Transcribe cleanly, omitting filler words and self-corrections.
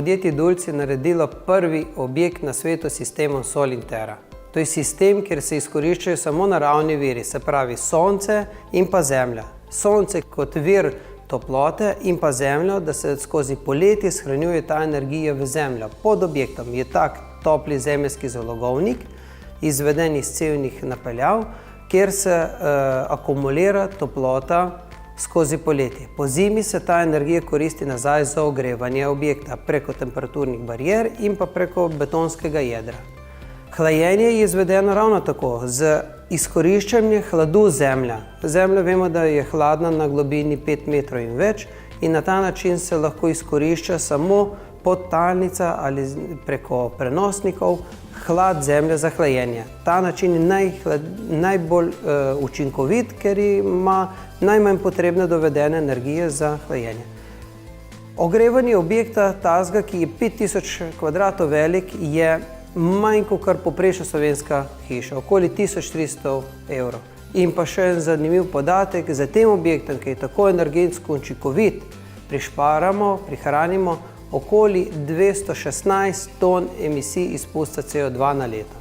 podjetje Dulci naredilo prvi objekt na svetu s sistemom Sol in Terra. To je sistem, kjer se izkoriščajo samo naravni viri, se pravi sonce in pa zemlja. Sonce kot vir toplote in pa zemljo, da se skozi poletje shranjuje ta energija v zemljo. Pod objektom je tak topli zemeljski zalogovnik, izveden iz cevnih napeljav, kjer se akumulira toplota skozi poletje. Po zimi se ta energija koristi nazaj za ogrevanje objekta preko temperaturnih barijer in pa preko betonskega jedra. Hlajenje je izvedeno ravno tako, z izkoriščanjem hladu zemlja. Zemlja vemo, da je hladna na globini 5 metrov in več in na ta način se lahko izkorišča samo podtalnica ali preko prenosnikov hlad zemlje za hlajenje. Ta način je najbolj učinkovit, ker ima najmanj potrebne dovedene energije za hlajenje. Ogrevanje objekta tazga, ki je 5000 kvadratov velik, je manj kot povprečna slovenska hiša, okoli 1300 evrov. In pa še en zanimiv podatek, za tem objektom, ki je tako energetsko učinkovit, prihranimo okoli 216 ton emisij izpusta CO2 na leto.